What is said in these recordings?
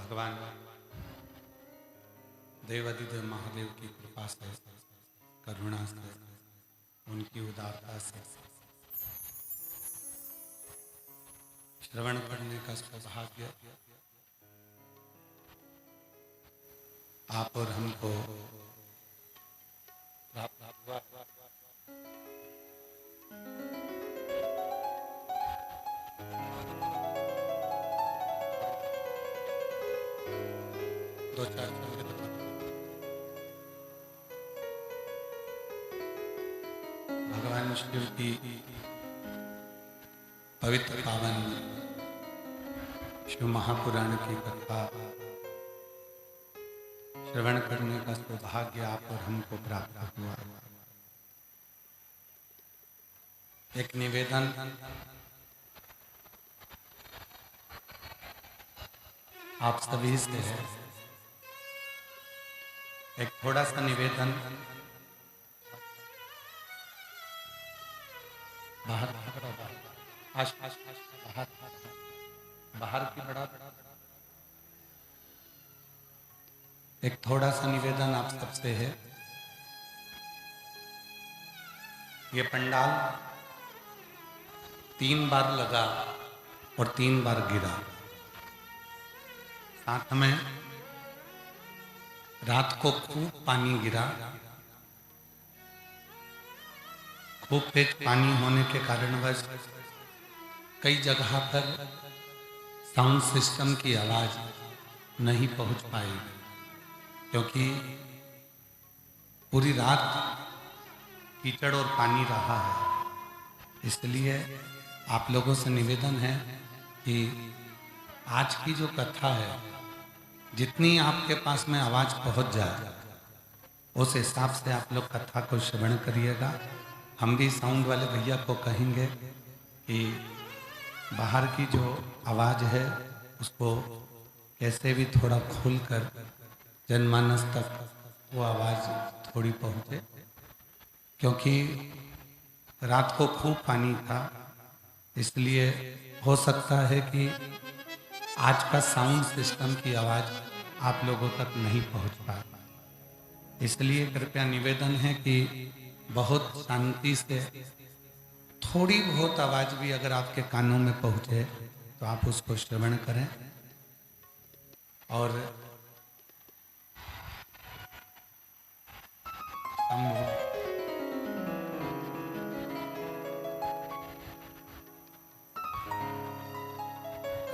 भगवान देवाधिदेव महादेव की कृपा से, करुणा से, उनकी उदारता से श्रवण करने का सौभाग्य आप और हमको प्राप्त हुआ। दो चार भगवान शिव की पवित्र पावन शिव महापुराण की कथा श्रवण करने का सौभाग्य आप और हमको प्राप्त हुआ। एक निवेदन आप सभी से है, एक थोड़ा सा निवेदन बाहर की बड़ा एक थोड़ा सा निवेदन आप सबसे है। ये पंडाल 3 बार लगा और 3 बार गिरा। साथ में रात को खूब पानी गिरा। खूब तेज पानी होने के कारणवश कई जगह पर साउंड सिस्टम की आवाज नहीं पहुंच पाई, क्योंकि पूरी रात कीचड़ और पानी रहा है। इसलिए आप लोगों से निवेदन है कि आज की जो कथा है, जितनी आपके पास में आवाज पहुंच जाए उस हिसाब से आप लोग कथा को श्रवण करिएगा। हम भी साउंड वाले भैया को कहेंगे कि बाहर की जो आवाज है उसको कैसे भी थोड़ा खोलकर जनमानस तक वो आवाज थोड़ी पहुंचे, क्योंकि रात को खूब पानी था। इसलिए हो सकता है कि आज का साउंड सिस्टम की आवाज आप लोगों तक नहीं पहुंच पाए। इसलिए कृपया निवेदन है कि बहुत शांति से थोड़ी बहुत आवाज भी अगर आपके कानों में पहुंचे तो आप उसको श्रवण करें। और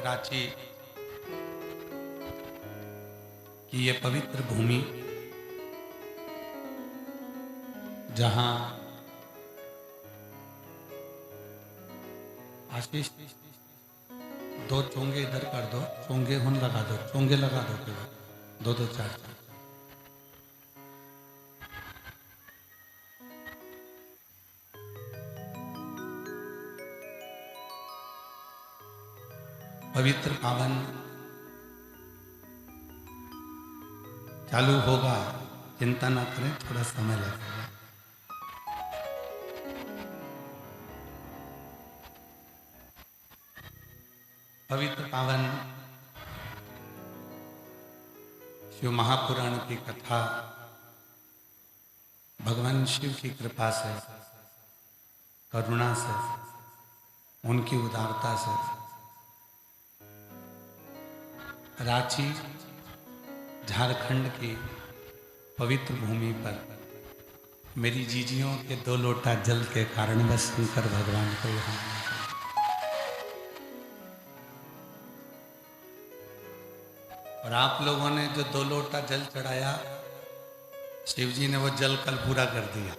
रांची की ये पवित्र भूमि, जहां आशीष 2 चोंगे इधर कर दो, चोंगे हुन लगा दो, चोंगे लगा दो केवल 2 4 4। पवित्र पावन चालू होगा, चिंता ना करें, थोड़ा समय लगेगा। पवित्र पावन शिव महापुराण की कथा भगवान शिव की कृपा से, करुणा से, उनकी उदारता से रांची झारखंड की पवित्र भूमि पर मेरी जीजियों के 2 लोटा जल के कारणवश शंकर भगवान को यहाँ, और आप लोगों ने जो 2 लोटा जल चढ़ाया, शिव जी ने वो जल कल पूरा कर दिया,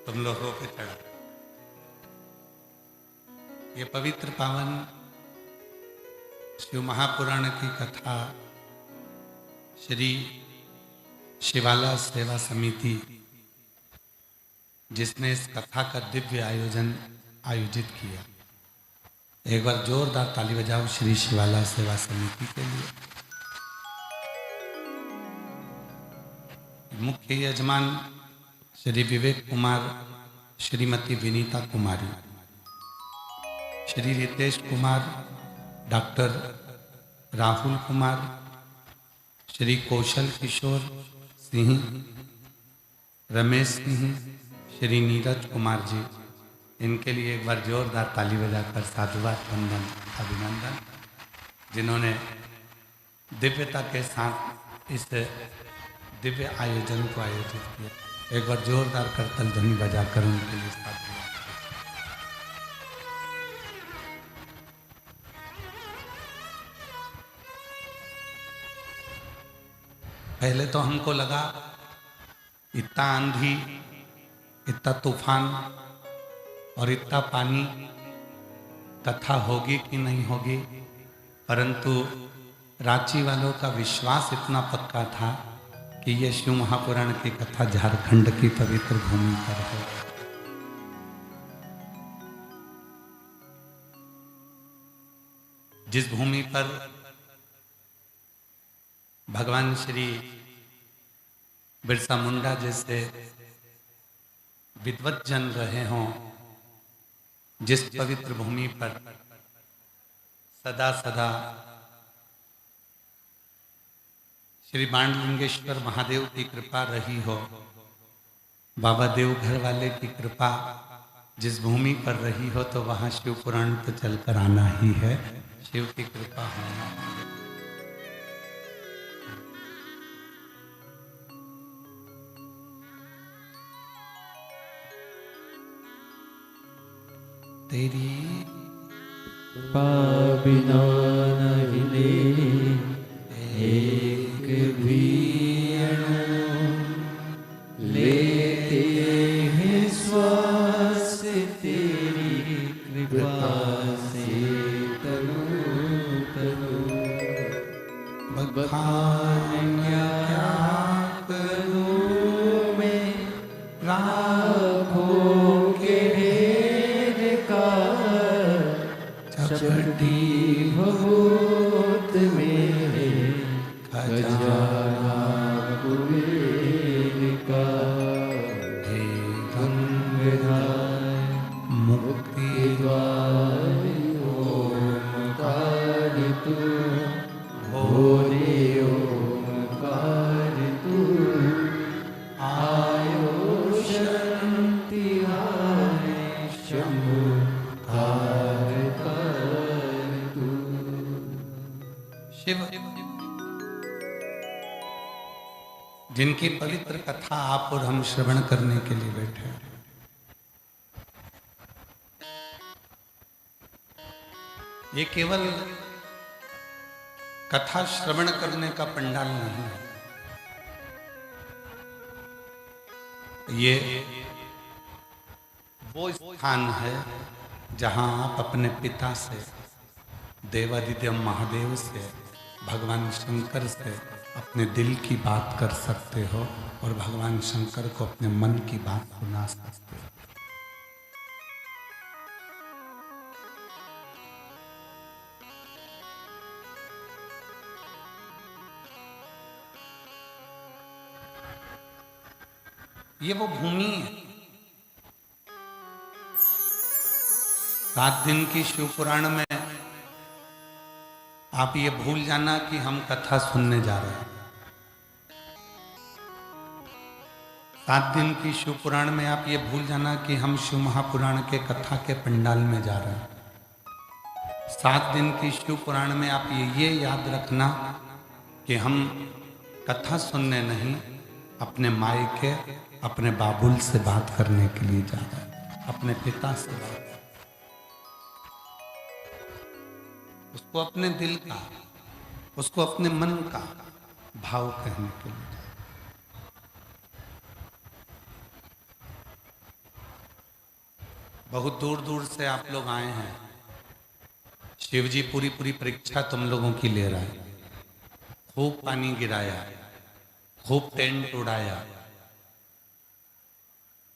तुम लोगों पे चढ़ा। ये पवित्र पावन शिव महापुराण की कथा श्री शिवाला सेवा समिति, जिसने इस कथा का दिव्य आयोजन आयोजित किया, एक बार जोरदार ताली बजाओ श्री शिवाला सेवा समिति के लिए। मुख्य यजमान श्री विवेक कुमार, श्रीमती विनीता कुमारी, श्री रितेश कुमार, डॉक्टर राहुल कुमार, श्री कौशल किशोर सिंह, रमेश सिंह, श्री नीरज कुमार जी, इनके लिए एक बार जोरदार ताली बजाकर साधुवाद वंदन अभिनंदन, जिन्होंने दिव्यता के साथ इस दिव्य आयोजन को आयोजित किया। एक बार जोरदार करतल ध्वनि बजाकर उनके लिए साधुवाद। पहले तो हमको लगा इतना आंधी, इतना तूफान और इतना पानी कथा होगी कि नहीं होगी, परंतु रांची वालों का विश्वास इतना पक्का था कि ये शिव महापुराण की कथा झारखंड की पवित्र भूमि पर है। जिस भूमि पर भगवान श्री बिरसा मुंडा जैसे विद्वत जन रहे हों, जिस पवित्र भूमि पर सदा सदा श्री बाणलिंगेश्वर महादेव की कृपा रही हो, बाबा देवघर वाले की कृपा जिस भूमि पर रही हो, तो वहाँ शिव पुराण तो चलकर आना ही है, शिव की कृपा होना। तेरी पाबिना नहिले एक भी लेते हैं श्वास तेरी कृपा से तनु तनु बखान क्या करूं मैं राखों के ढेर का चपटी भगवत मेरे खजाना कुबेर का हे गंगाधर मुक्ति द्वार ओमकार तू भोले ओमकार तू आयो शांति हारे शंभु शिव, जिनकी पवित्र कथा आप और हम श्रवण करने के लिए बैठे हैं। ये केवल कथा श्रवण करने का पंडाल नहीं है, ये वो स्थान है जहां आप अपने पिता से, देवादिदेव महादेव से, भगवान शंकर से अपने दिल की बात कर सकते हो और भगवान शंकर को अपने मन की बात सुना सकते हो। ये वो भूमि है। 7 दिन की शिव पुराण में आप ये भूल जाना कि हम कथा सुनने जा रहे हैं। 7 दिन की शिव पुराण में आप ये भूल जाना कि हम शिव महापुराण के कथा के पंडाल में जा रहे हैं। 7 दिन की शिव पुराण में आप ये याद रखना कि हम कथा सुनने नहीं, अपने मायके, अपने बाबुल से बात करने के लिए जा रहे हैं, अपने पिता से बात, उसको अपने दिल का, उसको अपने मन का भाव कहने के लिए। बहुत दूर दूर से आप लोग आए हैं। शिव जी पूरी परीक्षा तुम लोगों की ले रहा है। खूब पानी गिराया, खूब टेंट उड़ाया।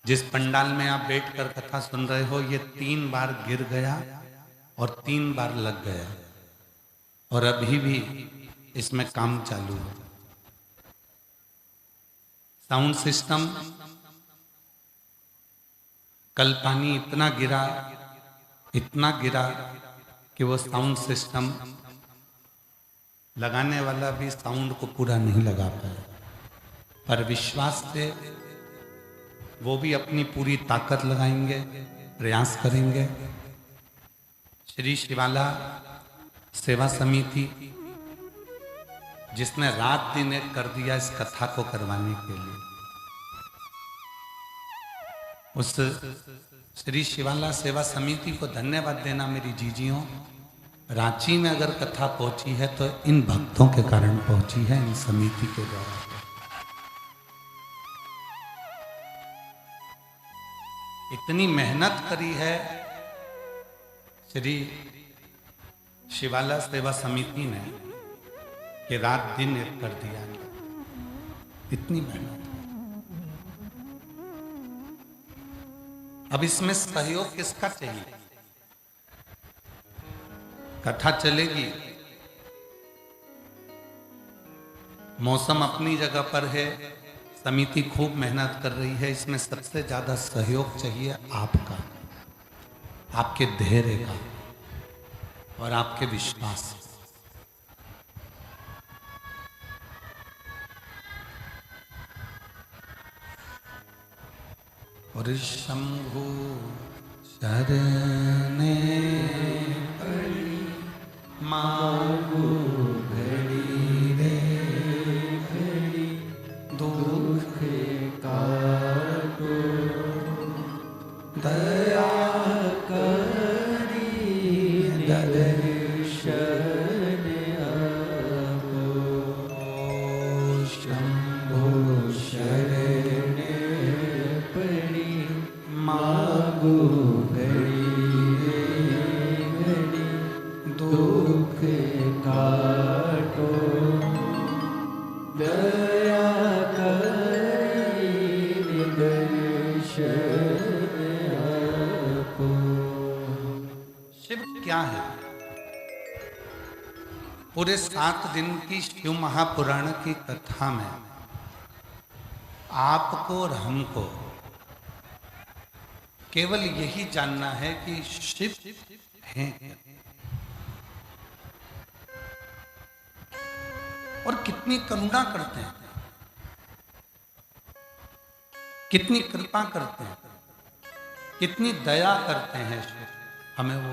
जिस पंडाल में आप बैठकर कथा सुन रहे हो, ये 3 बार गिर गया और 3 बार लग गया, और अभी भी इसमें काम चालू है। साउंड सिस्टम, कल पानी इतना गिरा कि वो साउंड सिस्टम लगाने वाला भी साउंड को पूरा नहीं लगा पाया, पर विश्वास से वो भी अपनी पूरी ताकत लगाएंगे, प्रयास करेंगे। श्री शिवाला सेवा समिति जिसने रात दिन एक कर दिया इस कथा को करवाने के लिए, उस श्री शिवाला सेवा समिति को धन्यवाद देना मेरी जीजियों। रांची में अगर कथा पहुंची है तो इन भक्तों के कारण पहुंची है, इन समिति के द्वारा। इतनी मेहनत करी है श्री शिवाला सेवा समिति ने कि रात दिन एक कर दिया, इतनी मेहनत। अब इसमें सहयोग किसका चाहिए? कथा चलेगी, मौसम अपनी जगह पर है, समिति खूब मेहनत कर रही है, इसमें सबसे ज्यादा सहयोग चाहिए आपका, आपके धैर्य का और आपके विश्वास। और शंभु शरणे पड़ी मांगू घड़ी रे घड़ी, दुख काटो दया करी दर्शन आपो। शंभु शरणे पड़ी मांगू घड़ी रे घड़ी, दुख काटो दया करी दर्शन आपो। शिव क्या है? पूरे 7 दिन की शिव महापुराण की कथा में आपको और हमको केवल यही जानना है कि शिव हैं और कितनी करुणा करते हैं, कितनी कृपा करते हैं, कितनी दया करते हैं शिव हमें। वो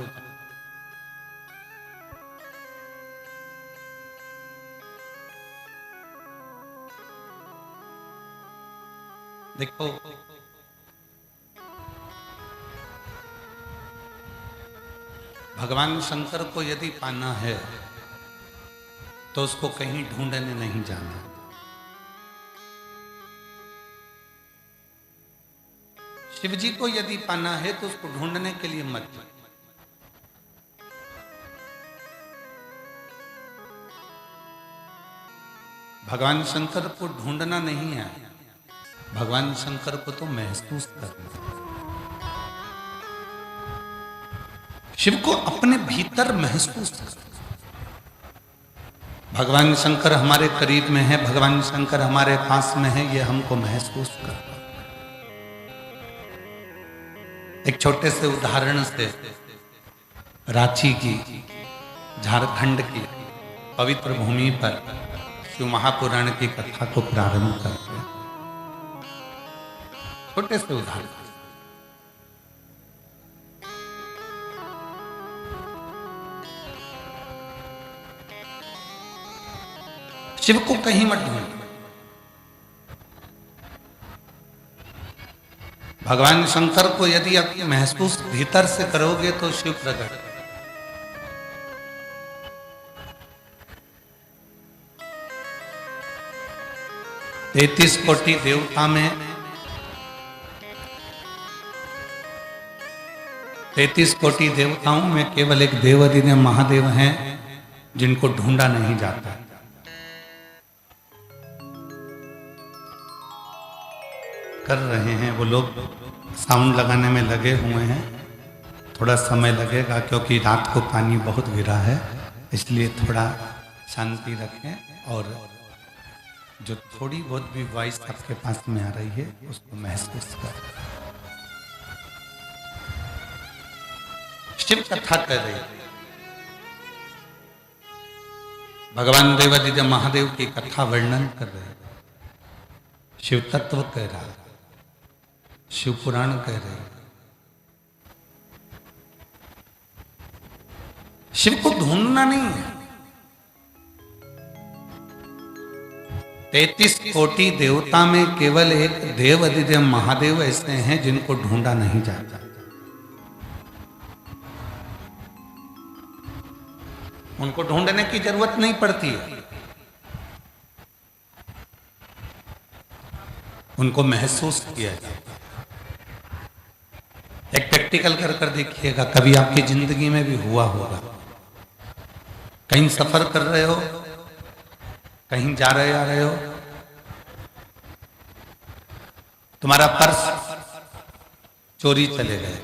देखो, भगवान शंकर को यदि पाना है तो उसको कहीं ढूंढने नहीं जाना। शिव जी को यदि पाना है तो उसको ढूंढने के लिए मत जाओ। भगवान शंकर को ढूंढना नहीं है, भगवान शंकर को तो महसूस करना। शिव को अपने भीतर महसूस करना। भगवान शंकर हमारे करीब में है, भगवान शंकर हमारे पास में है, ये हमको महसूस करना। एक छोटे से उदाहरण से रांची की, झारखंड की पवित्र भूमि पर शिव महापुराण की कथा को प्रारंभ करते हैं। छोटे से उदाहरण, शिव को कहीं मत ढूंढो। भगवान शंकर को यदि आप महसूस भीतर से करोगे तो शिव प्रकट। तैतीस कोटि देवता में 33 कोटि देवताओं में केवल एक देवाधिदेव महादेव हैं जिनको ढूंढा नहीं जाता। कर रहे हैं वो लोग, साउंड लगाने में लगे हुए हैं। थोड़ा समय लगेगा क्योंकि रात को पानी बहुत गिरा है, इसलिए थोड़ा शांति रखें और जो थोड़ी बहुत भी वॉइस आपके पास में आ रही है उसको महसूस करें। शिव कथा कर रही है। भगवान देवादिदेव महादेव की कथा वर्णन कर रहे हैं, शिव तत्व कह रहा है, शिव पुराण कह रहे हैं। शिव को ढूंढना नहीं है। 33 कोटि देवता में केवल एक देव अधिदेव महादेव ऐसे हैं जिनको ढूंढा नहीं जाता। उनको ढूंढने की जरूरत नहीं पड़ती है, उनको महसूस किया जाता है। एक प्रैक्टिकल कर देखिएगा, कभी आपकी जिंदगी में भी हुआ होगा। कहीं सफर कर रहे हो, कहीं जा रहे आ रहे हो, तुम्हारा पर्स चोरी चले गए,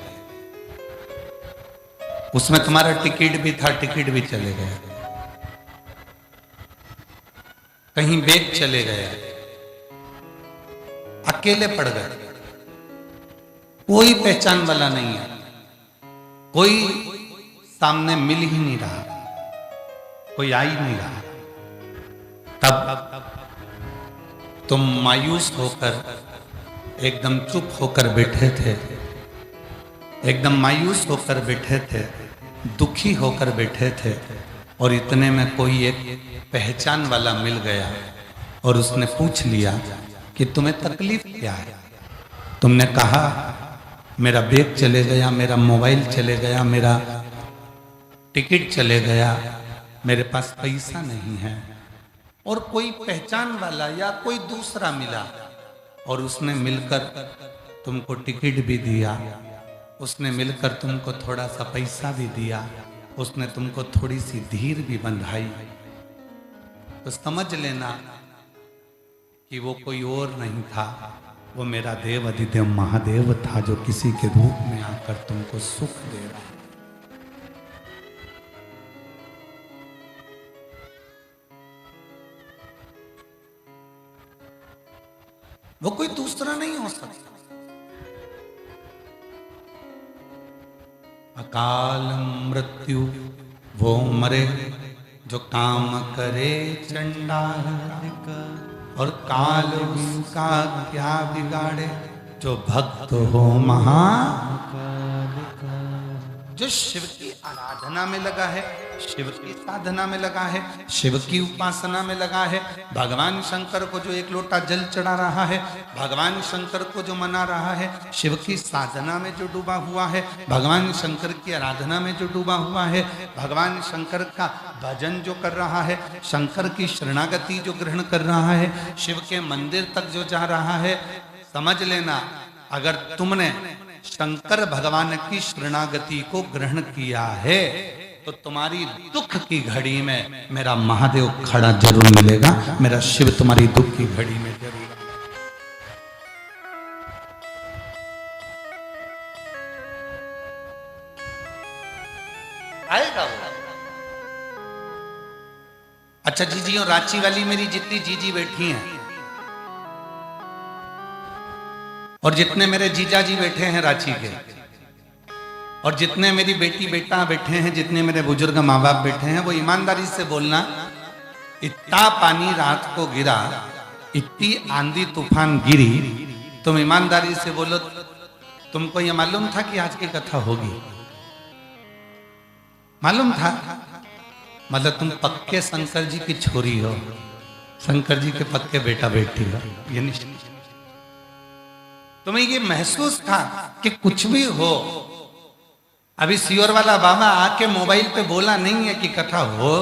उसमें तुम्हारा टिकट भी था, टिकट भी चले गया। कहीं बैग चले गया, अकेले पड़ गए, कोई पहचान वाला नहीं है, कोई सामने मिल ही नहीं रहा, कोई आ ही नहीं रहा। तब तुम मायूस होकर एकदम चुप होकर बैठे थे, एकदम मायूस होकर बैठे थे, दुखी होकर बैठे थे, और इतने में कोई एक पहचान वाला मिल गया और उसने पूछ लिया कि तुम्हें तकलीफ क्या है। तुमने कहा मेरा बैग चले गया, मेरा मोबाइल चले गया, मेरा टिकट चले गया, मेरे पास पैसा नहीं है। और कोई पहचान वाला या कोई दूसरा मिला और उसने मिलकर तुमको टिकट भी दिया, उसने मिलकर तुमको थोड़ा सा पैसा भी दिया, उसने तुमको थोड़ी सी धीर भी बंधाई, तो समझ लेना कि वो कोई और नहीं था, वो मेरा देव अधिदेव महादेव था, जो किसी के रूप में आकर तुमको सुख दे रहा है। वो कोई दूसरा नहीं हो सकता। अकाल मृत्यु वो मरे जो काम करे चंडाल, और काल उसका क्या बिगाड़े जो भक्त हो महाकाल का। जो शिव की आराधना में लगा है, शिव की साधना में लगा है, शिव की उपासना में लगा है, भगवान शंकर को जो एक लोटा जल चढ़ा रहा है, भगवान शंकर को जो मना रहा है, शिव की साधना में जो डूबा हुआ है, भगवान शंकर की आराधना में जो डूबा हुआ है, भगवान शंकर का भजन जो कर रहा है, शंकर की शरणागति जो ग्रहण कर रहा है, शिव के मंदिर तक जो जा रहा है, समझ लेना अगर तुमने शंकर भगवान की शरणागति को ग्रहण किया है तो तुम्हारी दुख की घड़ी में मेरा महादेव खड़ा जरूर मिलेगा, मेरा शिव तुम्हारी दुख की घड़ी में जरूर आएगा वो। अच्छा जीजी, और रांची वाली मेरी जितनी जीजी बैठी हैं और जितने मेरे जीजा जी बैठे हैं रांची के, और जितने मेरी बेटी बेटा बैठे हैं, जितने मेरे बुजुर्ग माँ बाप बैठे हैं, वो ईमानदारी से बोलना, इतना पानी रात को गिरा, इतनी आंधी तूफान गिरी, तुम ईमानदारी से बोलो, तुमको ये मालूम था कि आज की कथा होगी? मालूम था? मतलब तुम पक्के शंकर जी की छोरी हो, शंकर जी के पक्के बेटा बेटी हो, ये निश्चित। तुम्हें ये महसूस था कि कुछ भी हो, अभी सियोर वाला बाबा आके मोबाइल पे बोला नहीं है कि कथा हो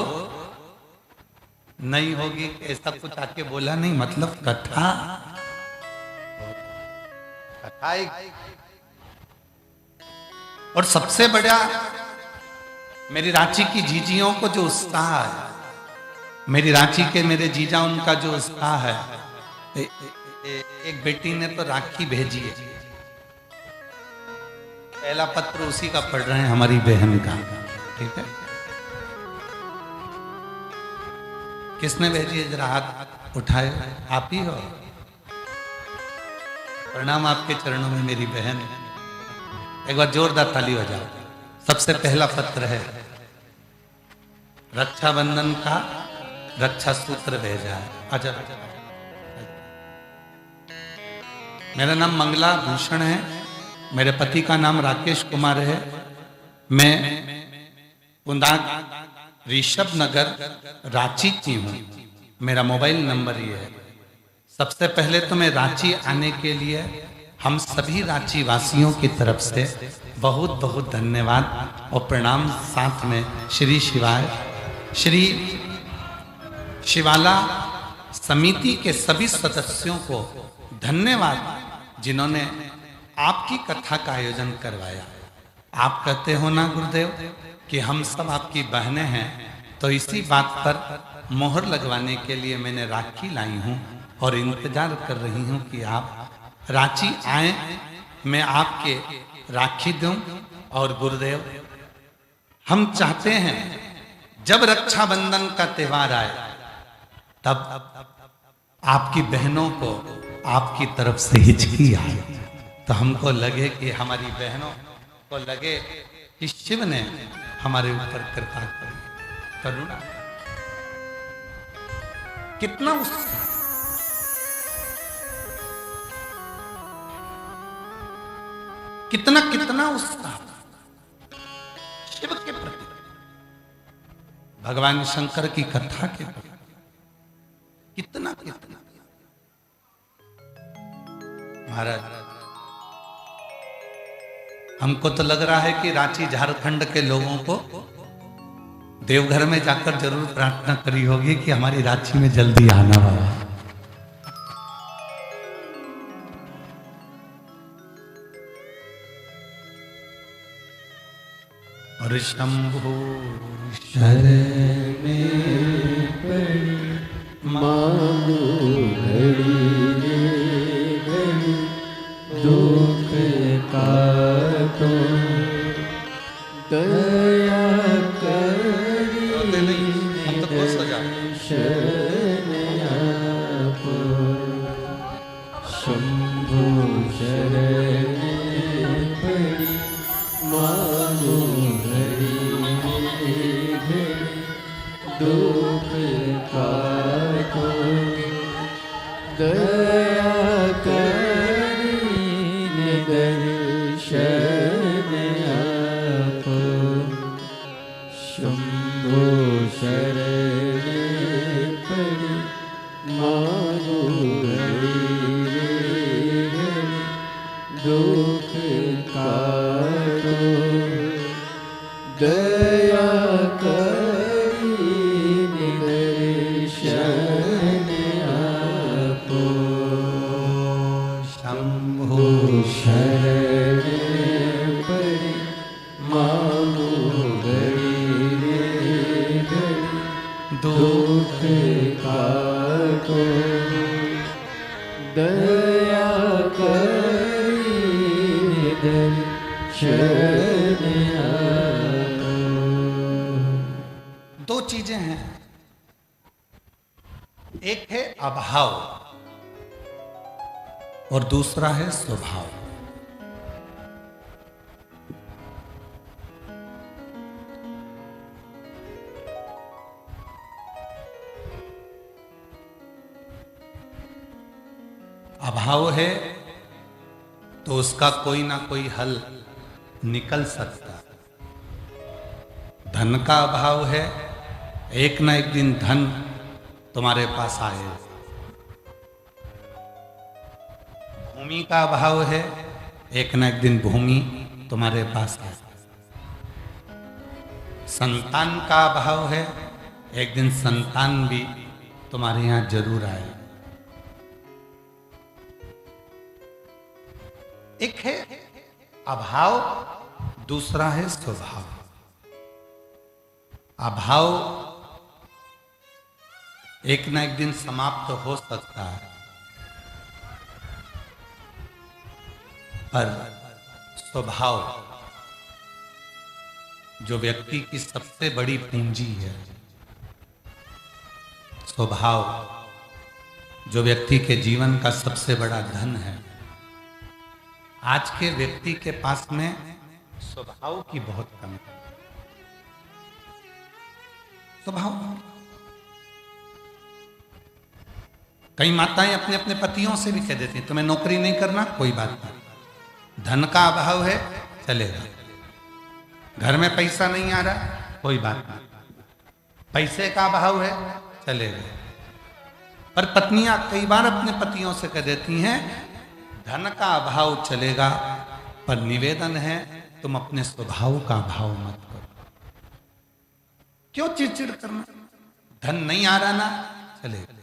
नहीं होगी, ऐसा कुछ आके बोला नहीं, मतलब कथा और सबसे बड़ा मेरी रांची की जीजियों को जो उत्साह है, मेरी रांची के मेरे जीजा उनका जो उत्साह है, एक बेटी ने तो राखी भेजी है, पहला पत्र उसी का पढ़ रहे हैं, हमारी बहन का, ठीक है। किसने भेजी है? जरा हाथ उठाए, आप ही हो। प्रणाम आपके चरणों में मेरी बहन, एक बार जोरदार ताली बजाओ। सबसे पहला पत्र है रक्षाबंधन का रक्षा सूत्र भेजा है। अजर मेरा नाम मंगला भूषण है, मेरे पति का नाम राकेश कुमार है। मैं कुंदाग ऋषभ नगर रांची की हूँ। मेरा मोबाइल नंबर ये है। सबसे पहले तो मैं रांची आने के लिए हम सभी रांची वासियों की तरफ से बहुत बहुत धन्यवाद और प्रणाम, साथ में श्री शिवाय श्री शिवाला समिति के सभी सदस्यों को धन्यवाद, जिन्होंने आपकी कथा का आयोजन करवाया। आप कहते हो ना गुरुदेव कि हम सब आपकी बहनें हैं, तो इसी बात पर मोहर लगवाने के लिए मैंने राखी लाई हूँ और इंतजार कर रही हूँ कि आप रांची आए, मैं आपके राखी दूं। और गुरुदेव, हम चाहते हैं जब रक्षाबंधन का त्योहार आए तब आपकी बहनों को आपकी तरफ से हिचकी आए, तो हमको लगे कि हमारी बहनों को लगे कि शिव ने हमारे ऊपर कृपा करी, करुणा। कितना उत्साह, कितना कितना उत्साह शिव के प्रति, भगवान शंकर की कथा के प्रति, कितना कितना। महाराज, हमको तो लग रहा है कि रांची झारखंड के लोगों को देवघर में जाकर जरूर प्रार्थना करी होगी कि हमारी रांची में जल्दी आना बाबा। और शंभु शरण पड़ी मांगू घड़ी घड़ी दुख का तो दया करी शरण आप शंभु शरण पड़ी मांगू दुख का तो दया करी दर्शन आप शंभो शरण पड़ी मांगो दुख का तो दया शरण पड़ी मांगो घड़ी घड़ी दुख का तो दया करी दर्शन आपो। दो चीजें हैं, एक है अभाव और दूसरा है स्वभाव। अभाव है तो उसका कोई ना कोई हल निकल सकता। धन का अभाव है, एक ना एक दिन धन तुम्हारे पास आए। भूमि का अभाव है, एक ना एक दिन भूमि तुम्हारे पास आए। संतान का अभाव है, एक दिन संतान भी तुम्हारे यहां जरूर आए। एक है अभाव, दूसरा है स्वभाव। अभाव एक ना एक दिन समाप्त हो सकता है, पर स्वभाव जो व्यक्ति की सबसे बड़ी पूंजी है, स्वभाव जो व्यक्ति के जीवन का सबसे बड़ा धन है, आज के व्यक्ति के पास में स्वभाव की बहुत कमी है। स्वभाव कई माताएं अपने अपने पतियों से भी कह देती हैं तुम्हें नौकरी नहीं करना, कोई बात नहीं, धन का अभाव है चलेगा, घर में पैसा नहीं आ रहा कोई बात नहीं, पैसे का अभाव है चलेगा। पर पत्नियां कई बार अपने पतियों से कह देती हैं धन का अभाव चलेगा, पर निवेदन है तुम अपने स्वभाव का अभाव मत करो। क्यों चिड़चिड़ करना? धन नहीं आ रहा ना चलेगा,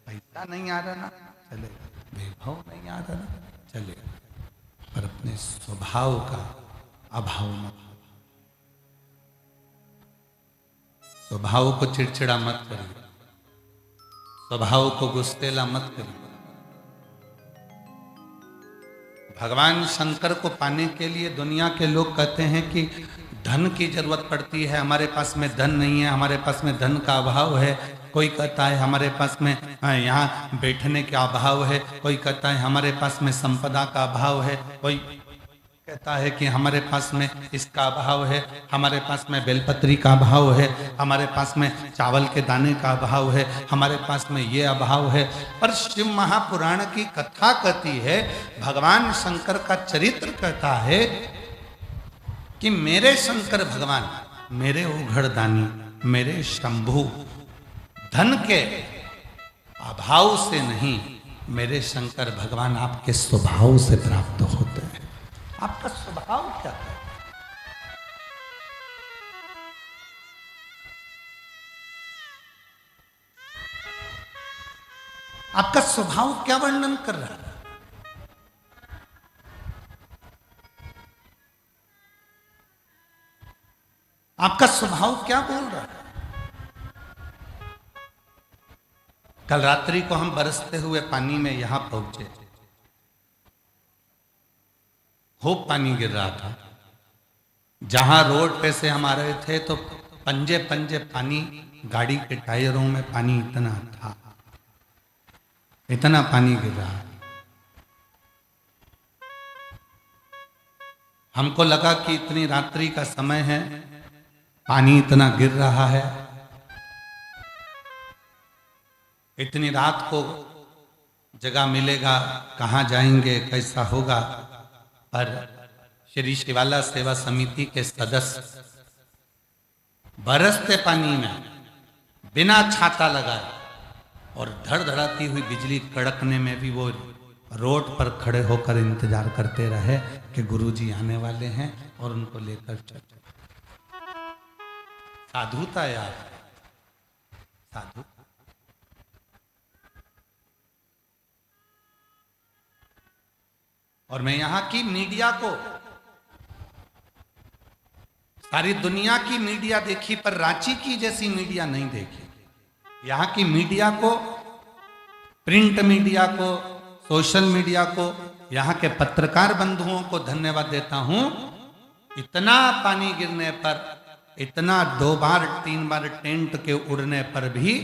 पैसा नहीं आ रहा ना चलेगा, वैभव नहीं आ रहा ना चलेगा, पर अपने स्वभाव का अभाव मत, स्वभाव को चिड़चिड़ा मत करिए, स्वभाव को गुस्सेला मत करिए। भगवान शंकर को पाने के लिए दुनिया के लोग कहते हैं कि धन की जरूरत पड़ती है, हमारे पास में धन नहीं है, हमारे पास में धन का अभाव है। कोई कहता है हमारे पास में यहाँ बैठने का अभाव है, कोई कहता है हमारे पास में संपदा का अभाव है, कोई कहता है कि हमारे पास में इसका अभाव है, हमारे पास में बेलपत्री का अभाव है, हमारे पास में चावल के दाने का अभाव है, हमारे पास में ये अभाव है। पर शिव महापुराण की कथा कहती है, भगवान शंकर का चरित्र कहता है कि मेरे शंकर भगवान, मेरे उघड़दानी, मेरे शंभु धन के अभाव से नहीं, मेरे शंकर भगवान आपके स्वभाव से प्राप्त होते हैं। आपका स्वभाव क्या है? आपका स्वभाव क्या वर्णन कर रहा है? आपका स्वभाव क्या बोल रहा है? कल रात्रि को हम बरसते हुए पानी में यहां पहुंचे, खूब पानी गिर रहा था। जहां रोड पे से हम आ रहे थे तो पंजे पंजे पानी, गाड़ी के टायरों में पानी इतना था, इतना पानी गिर रहा। हमको लगा कि इतनी रात्रि का समय है, पानी इतना गिर रहा है, इतनी रात को जगह मिलेगा, कहाँ जाएंगे, कैसा होगा। पर श्री शिवाला सेवा समिति के सदस्य बरसते पानी में बिना छाता लगाए और धड़धड़ाती हुई बिजली कड़कने में भी वो रोड पर खड़े होकर इंतजार करते रहे कि गुरुजी आने वाले हैं और उनको लेकर चले। साधुता यार, साधु। और मैं यहां की मीडिया को, सारी दुनिया की मीडिया देखी पर रांची की जैसी मीडिया नहीं देखी। यहां की मीडिया को, प्रिंट मीडिया को, सोशल मीडिया को, यहां के पत्रकार बंधुओं को धन्यवाद देता हूं। इतना पानी गिरने पर, इतना 2 बार 3 बार टेंट के उड़ने पर भी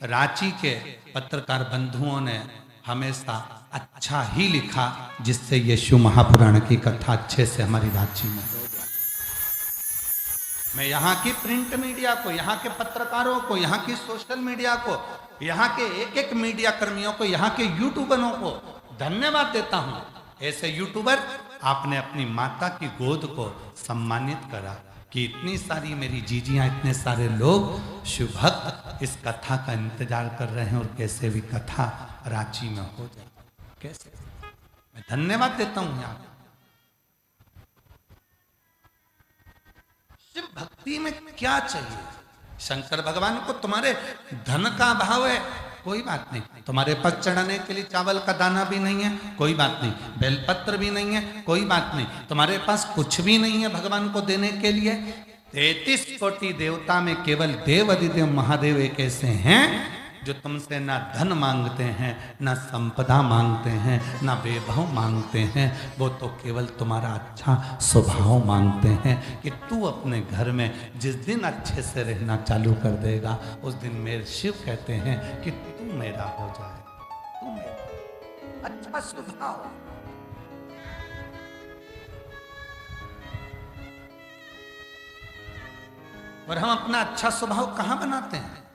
रांची के पत्रकार बंधुओं ने हमेशा अच्छा ही लिखा, जिससे ये शिव महापुराण की कथा अच्छे से हमारी रांची में हो जाए। मैं यहाँ की प्रिंट मीडिया को, यहाँ के पत्रकारों को, यहाँ की सोशल मीडिया को, यहाँ के एक एक मीडिया कर्मियों को, यहाँ के यूट्यूबरों को धन्यवाद देता हूँ। ऐसे यूट्यूबर, आपने अपनी माता की गोद को सम्मानित करा कि इतनी सारी मेरी जीजियां, इतने सारे लोग शिव भक्त इस कथा का इंतजार कर रहे हैं और कैसे भी कथा रांची में हो जाए। कैसे? मैं धन्यवाद देता हूं यहाँ। शिव भक्ति में क्या चाहिए? शंकर भगवान को तुम्हारे धन का अभाव है, कोई बात नहीं, तुम्हारे पास चढ़ाने के लिए चावल का दाना भी नहीं है, कोई बात नहीं, बेलपत्र भी नहीं है, कोई बात नहीं, तुम्हारे पास कुछ भी नहीं है भगवान को देने के लिए। 33 कोटि देवता में केवल देव अधिदेव महादेव एक ऐसे हैं जो तुमसे ना धन मांगते हैं, ना संपदा मांगते हैं, ना वैभव मांगते हैं। वो तो केवल तुम्हारा अच्छा स्वभाव मांगते हैं कि तू अपने घर में जिस दिन अच्छे से रहना चालू कर देगा, उस दिन मेरे शिव कहते हैं कि तू मेरा हो जाए, तू मेरा अच्छा स्वभाव। और हम अपना अच्छा स्वभाव कहां बनाते हैं?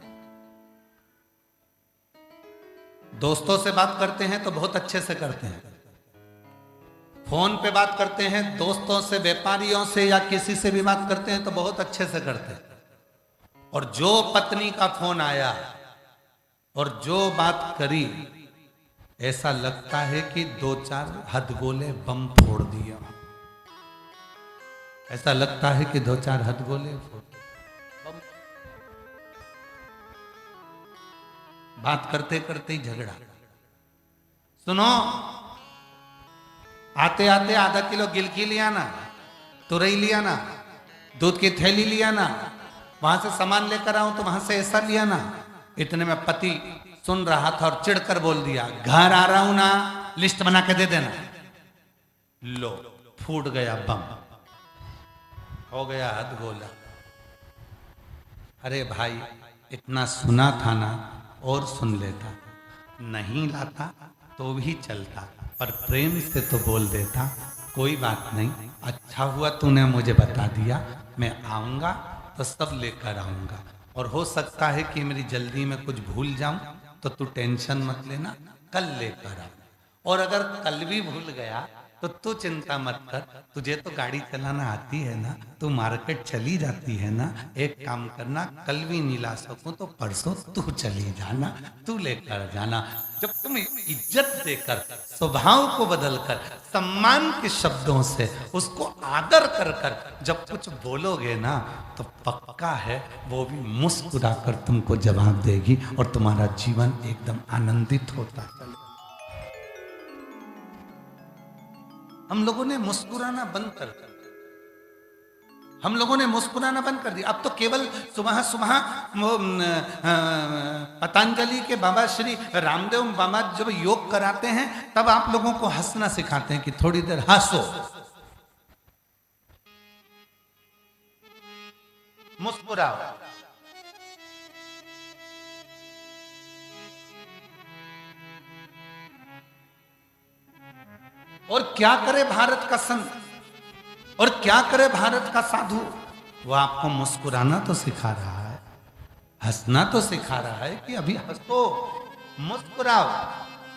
दोस्तों से बात करते हैं तो बहुत अच्छे से करते हैं, फोन पे बात करते हैं, दोस्तों से, व्यापारियों से या किसी से भी बात करते हैं तो बहुत अच्छे से करते हैं। और जो पत्नी का फोन आया और जो बात करी, ऐसा लगता है कि 2-4 हथगोले बम फोड़ दिया। ऐसा लगता है कि 2-4 हथगोले बम। बात करते करते ही झगड़ा। सुनो, आते आते आधा किलो गिलकी लिया ना, तुरई लिया ना, दूध की थैली लिया ना, वहां से सामान लेकर आऊं तो वहां से ऐसा लिया ना। इतने में पति सुन रहा था और चिढ़कर बोल दिया, घर आ रहा हूं ना, लिस्ट बना के दे देना। लो, फूट गया बम, हो गया हथगोला। अरे भाई, इतना सुना था ना, और सुन लेता, नहीं लाता तो भी चलता, पर प्रेम से तो बोल देता, कोई बात नहीं, अच्छा हुआ तूने मुझे बता दिया, मैं आऊंगा तो सब लेकर आऊंगा। और हो सकता है कि मेरी जल्दी में कुछ भूल जाऊं तो तू टेंशन मत लेना, कल लेकर आ। और अगर कल भी भूल गया तो तू चिंता मत कर, तुझे तो गाड़ी चलाना आती है ना, तू मार्केट चली जाती है ना, एक काम करना, कल भी नहीं ला सकूं तो परसों तू चली जाना, तू लेकर जाना। जब तुम इज्जत देकर, स्वभाव को बदलकर, सम्मान के शब्दों से उसको आदर कर कर जब कुछ बोलोगे ना, तो पक्का है वो भी मुस्कुराकर तुमको जवाब देगी और तुम्हारा जीवन एकदम आनंदित होता चले। हम लोगों ने मुस्कुराना बंद कर दिया। हम लोगों ने मुस्कुराना बंद कर दिया। अब तो केवल सुबह सुबह पतंजलि के बाबा श्री रामदेव बाबा जब योग कराते हैं तब आप लोगों को हंसना सिखाते हैं कि थोड़ी देर हंसो, मुस्कुराओ। और क्या करे भारत का संत, और क्या करे भारत का साधु, वो आपको मुस्कुराना तो सिखा रहा है, हंसना तो सिखा रहा है कि अभी हंसो, मुस्कुराओ,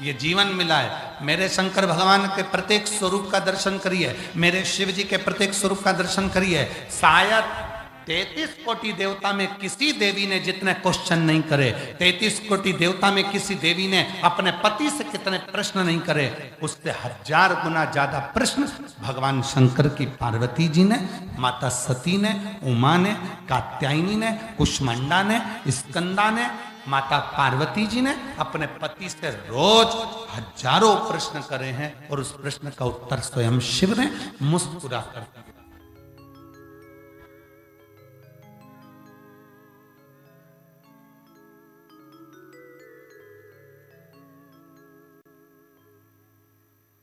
ये जीवन मिला है। मेरे शंकर भगवान के प्रत्येक स्वरूप का दर्शन करिए, मेरे शिव जी के प्रत्येक स्वरूप का दर्शन करिए। शायद 33 कोटि देवता में किसी देवी ने जितने क्वेश्चन नहीं करे, 33 कोटि देवता में किसी देवी ने अपने पति से कितने प्रश्न नहीं करे, उससे 1000 गुना ज्यादा प्रश्न भगवान शंकर की पार्वती जी ने, माता सती ने, उमा ने, कात्यायनी ने, कुष्मांडा ने, स्कंदा ने, माता पार्वती जी ने अपने पति से रोज हजारों प्रश्न करे हैं और उस प्रश्न का उत्तर स्वयं शिव ने मुस्कुरा कर दिया।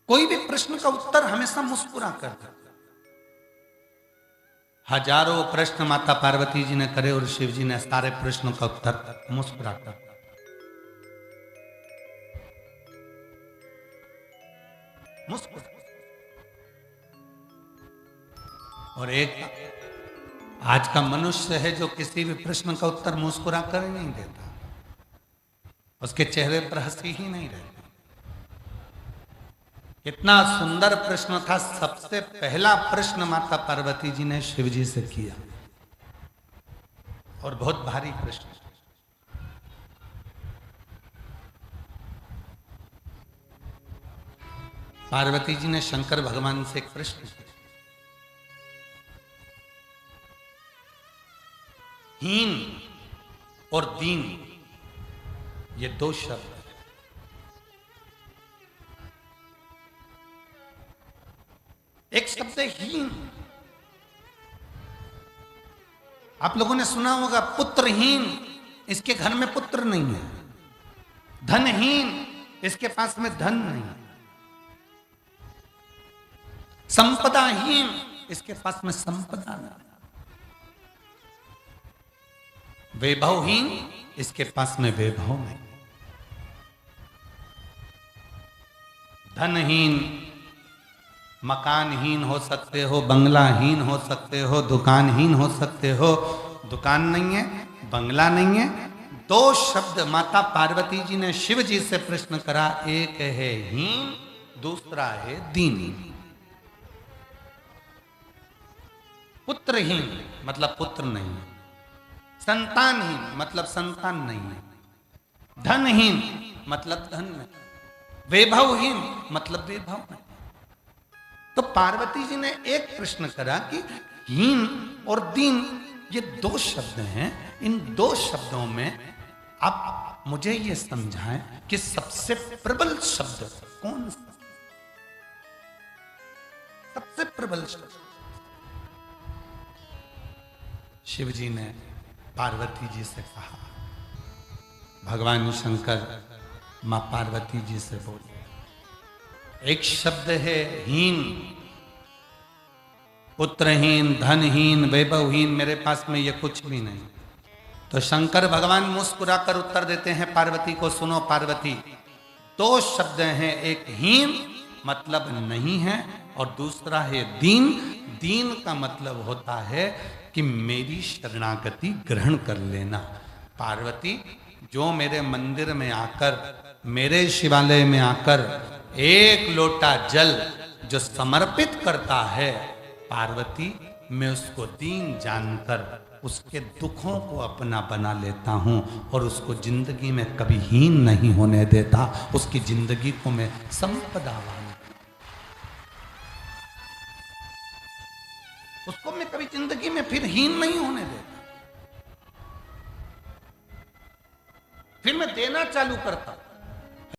कोई भी प्रश्न का उत्तर हमेशा मुस्कुरा कर दे। हजारों प्रश्न माता पार्वती जी ने करे और शिव जी ने सारे प्रश्नों का उत्तर मुस्कुरा कर। मुस्कुरा। और एक आज का मनुष्य है जो किसी भी प्रश्न का उत्तर मुस्कुरा कर नहीं देता, उसके चेहरे पर हंसी ही नहीं रहती। इतना सुंदर प्रश्न था, सबसे पहला प्रश्न माता पार्वती जी ने शिव जी से किया और बहुत भारी प्रश्न। पार्वती जी ने शंकर भगवान से एक प्रश्न किया, हीन और दीन, ये 2 शब्द, एक शब्द हीन। आप लोगों ने सुना होगा पुत्रहीन, इसके घर में पुत्र नहीं है। धनहीन, इसके पास में धन नहीं है। संपदाहीन, इसके पास में संपदा नहीं। वैभवहीन, इसके पास में वैभव नहीं। धनहीन, मकानहीन हो सकते हो, बंगलाहीन हो सकते हो, दुकानहीन हो सकते हो। दुकान नहीं है, बंगला नहीं है, दो शब्द माता पार्वती जी ने शिव जी से प्रश्न करा, एक है हीन, दूसरा है दीन। पुत्रहीन मतलब पुत्र नहीं है, संतानहीन मतलब संतान नहीं है, धनहीन मतलब धन नहीं, वैभवहीन मतलब वैभव नहीं। तो पार्वती जी ने एक प्रश्न करा कि हीन और दीन ये दो शब्द हैं, इन दो शब्दों में आप मुझे ये समझाएं कि सबसे प्रबल शब्द कौन सा? सबसे प्रबल शब्द। शिव जी ने पार्वती जी से कहा, भगवान शंकर मां पार्वती जी से बोले, एक शब्द है हीन, पुत्रहीन, धनहीन, वैभवहीन, मेरे पास में ये कुछ भी नहीं। तो शंकर भगवान मुस्कुराकर उत्तर देते हैं पार्वती को, सुनो पार्वती, दो शब्द हैं, एक हीन मतलब नहीं है और दूसरा है दीन। दीन का मतलब होता है कि मेरी शरणागति ग्रहण कर लेना। पार्वती, जो मेरे मंदिर में आकर, मेरे शिवालय में आकर एक लोटा जल जो समर्पित करता है, पार्वती मैं उसको दीन जानकर उसके दुखों को अपना बना लेता हूं और उसको जिंदगी में कभी हीन नहीं होने देता, उसकी जिंदगी को मैं संपदावान, उसको मैं कभी जिंदगी में फिर हीन नहीं होने देता, फिर मैं देना चालू करता।